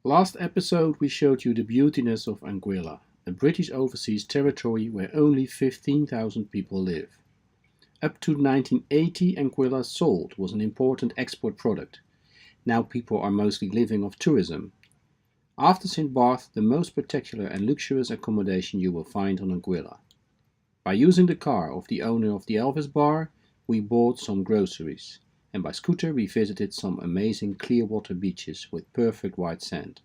Last episode we showed you the beautiness of Anguilla, a British overseas territory where only 15,000 people live. Up to 1980 Anguilla salt was an important export product. Now people are mostly living off tourism. After St. Barth, the most spectacular and luxurious accommodation you will find on Anguilla. By using the car of the owner of the Elvis Bar, we bought some groceries, and by scooter we visited some amazing clear water beaches with perfect white sand.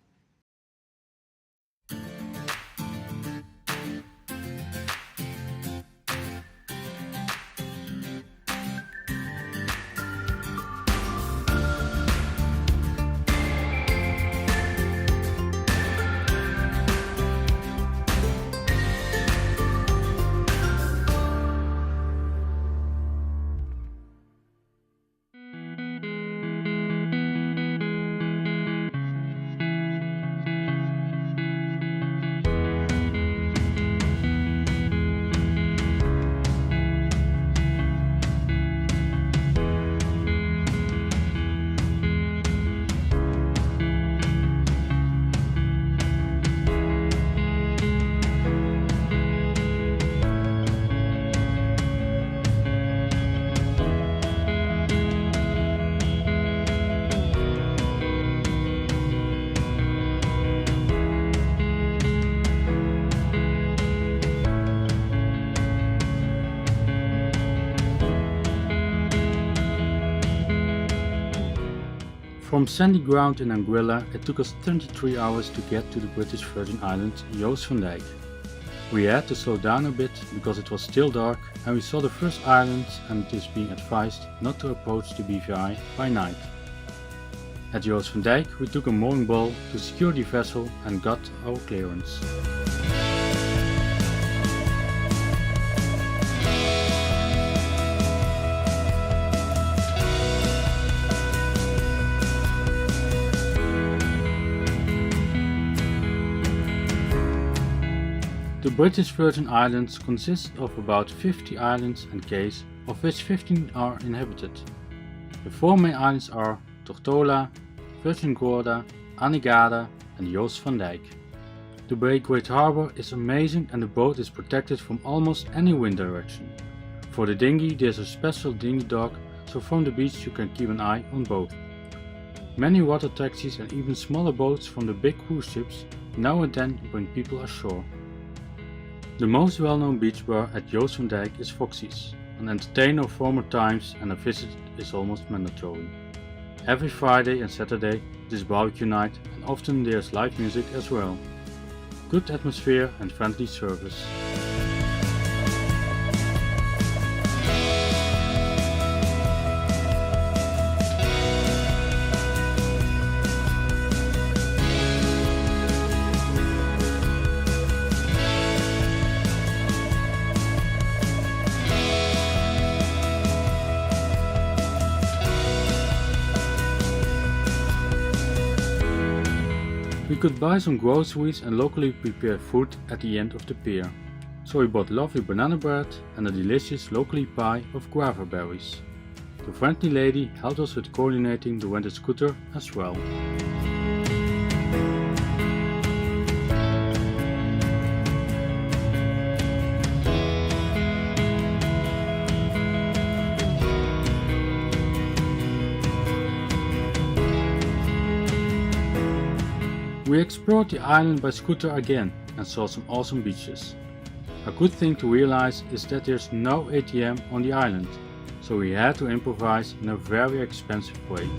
From sandy ground in Anguilla, it took us 23 hours to get to the British Virgin Islands, Joost van Dijk. We had to slow down a bit because it was still dark and we saw the first islands, and it is being advised not to approach the BVI by night. At Joost van Dijk we took a mooring ball to secure the vessel and got our clearance. The British Virgin Islands consist of about 50 islands and cays, of which 15 are inhabited. The four main islands are Tortola, Virgin Gorda, Anegada and Joost van Dijk. The Great Harbour is amazing and the boat is protected from almost any wind direction. For the dinghy there is a special dinghy dock, so from the beach you can keep an eye on both. Many water taxis and even smaller boats from the big cruise ships now and then bring people ashore. The most well-known beach bar at Joost van Dijk is Foxy's, an entertainer of former times, and a visit is almost mandatory. Every Friday and Saturday it is barbecue night and often there is live music as well. Good atmosphere and friendly service. We could buy some groceries and locally prepared food at the end of the pier, so we bought lovely banana bread and a delicious locally pie of guava berries. The friendly lady helped us with coordinating the rented scooter as well. We explored the island by scooter again and saw some awesome beaches. A good thing to realize is that there's no ATM on the island, so we had to improvise in a very expensive way.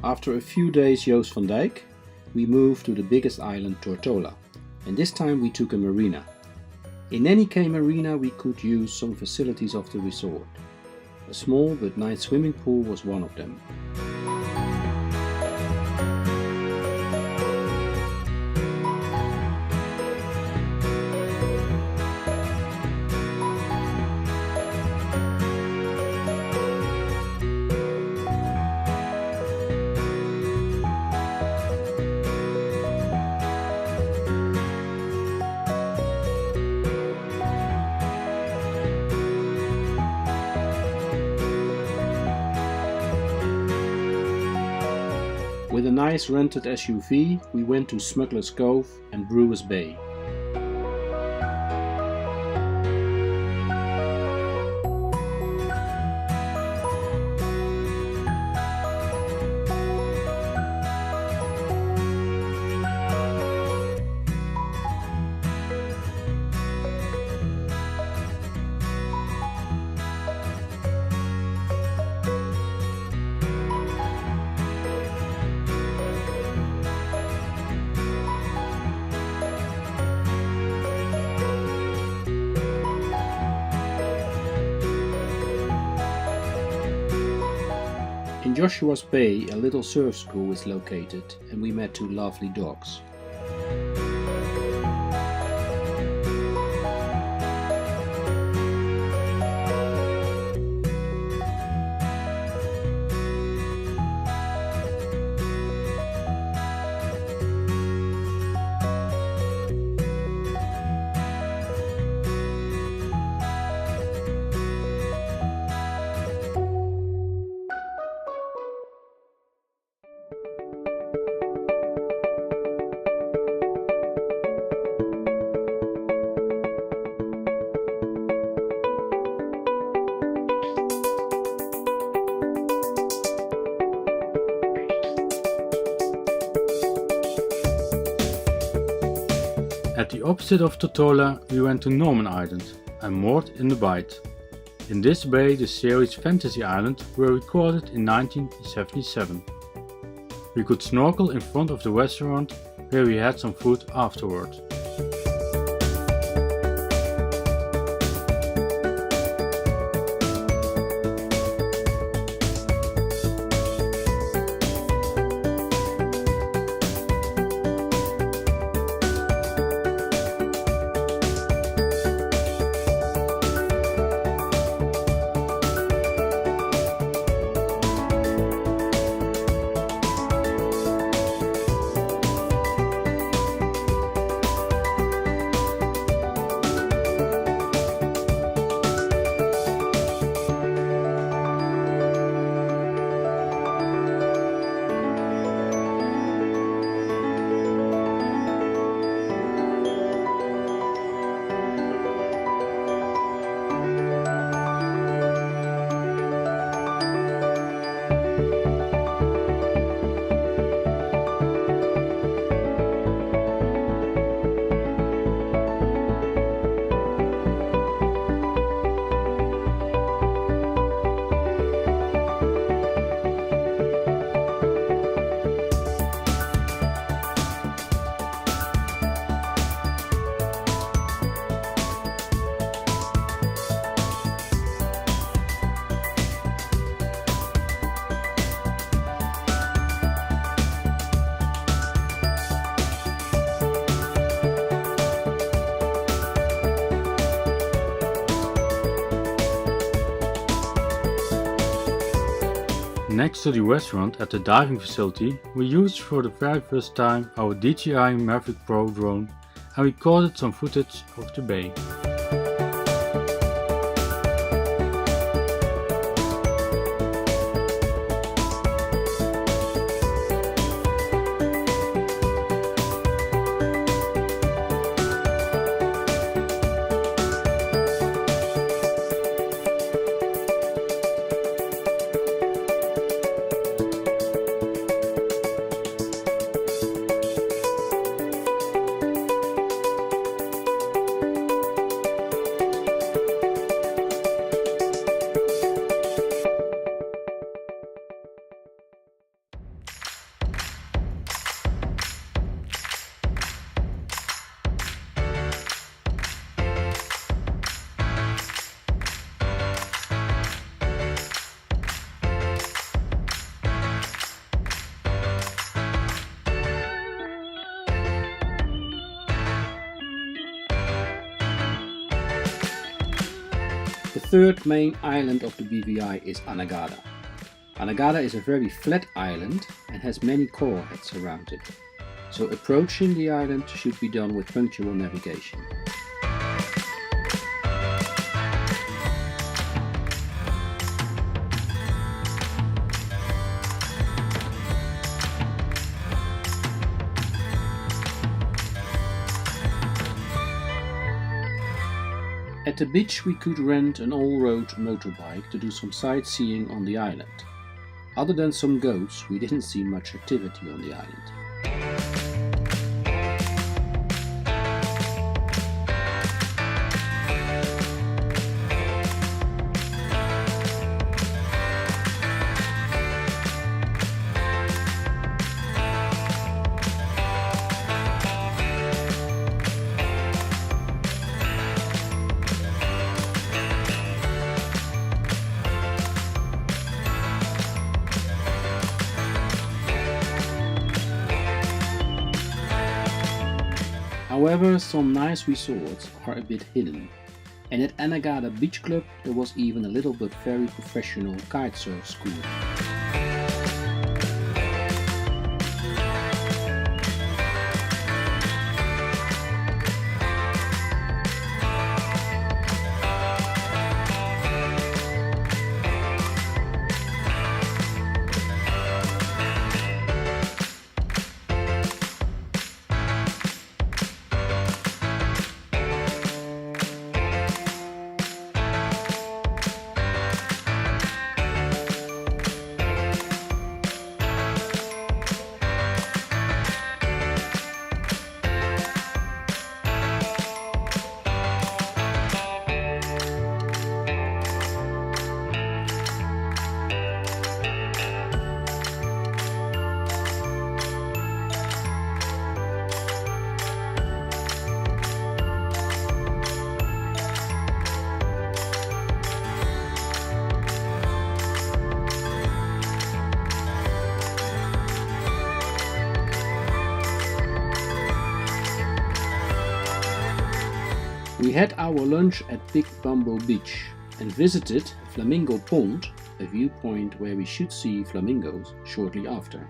After a few days Joost van Dijk, we moved to the biggest island, Tortola, and this time we took a marina. In any K marina we could use some facilities of the resort. A small but nice swimming pool was one of them. With a nice rented SUV, we went to Smuggler's Cove and Brewers Bay. In Joshua's Bay, a little surf school is located, and we met two lovely dogs. At the opposite of Tortola, we went to Norman Island and moored in the Bight. In this bay the series Fantasy Island were recorded in 1977. We could snorkel in front of the restaurant where we had some food afterward. Next to the restaurant at the diving facility, we used for the very first time our DJI Mavic Pro drone and recorded some footage of the bay. third main island of the BVI is Anegada. Anegada is a very flat island and has many coral heads around it, so approaching the island should be done with punctual navigation. At the beach we could rent an all-road motorbike to do some sightseeing on the island. Other than some goats, we didn't see much activity on the island. However, some nice resorts are a bit hidden, and at Anegada Beach Club there was even a little but very professional kitesurf school. We had our lunch at Big Bamboo Beach and visited Flamingo Pond, a viewpoint where we should see flamingos shortly after.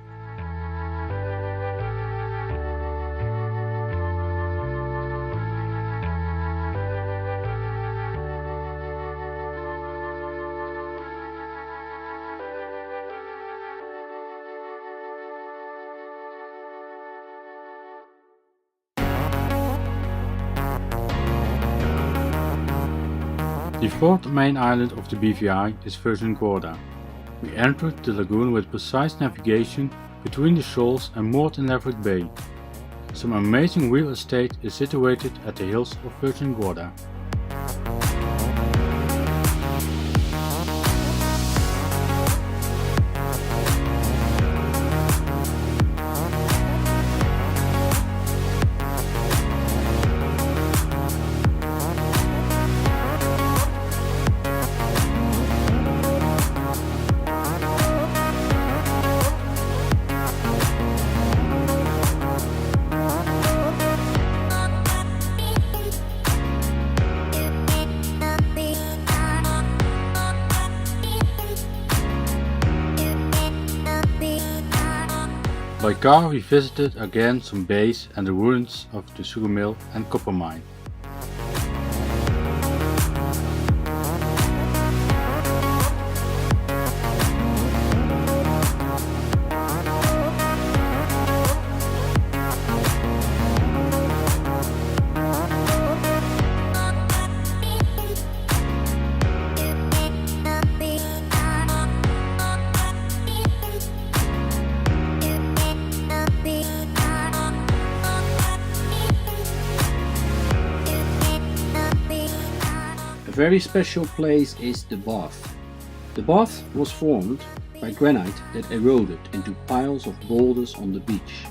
The fourth main island of the BVI is Virgin Gorda. We entered the lagoon with precise navigation between the shoals and moored in Laverick Bay. Some amazing real estate is situated at the hills of Virgin Gorda. By car we visited again some bays and the ruins of the sugar mill and copper mine. A very special place is the bath. The bath was formed by granite that eroded into piles of boulders on the beach.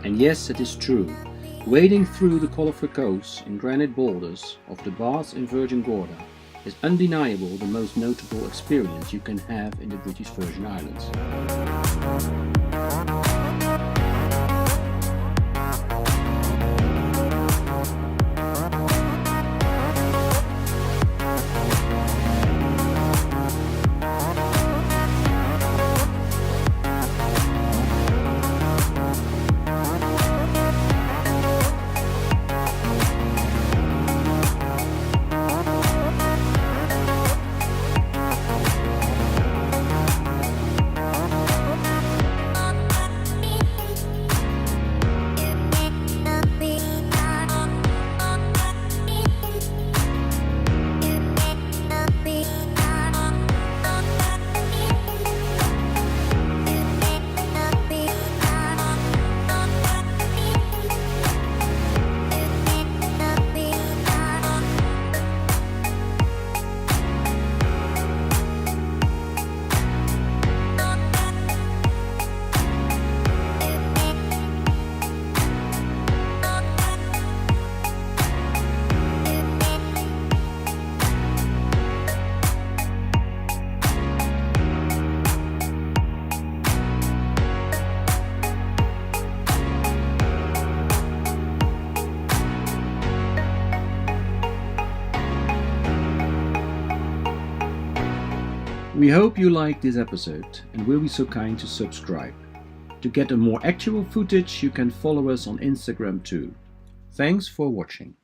And yes, it is true, wading through the colorful coves in granite boulders of the baths in Virgin Gorda is undeniable the most notable experience you can have in the British Virgin Islands. We hope you liked this episode and will be so kind to subscribe. To get a more actual footage, you can follow us on Instagram too. Thanks for watching.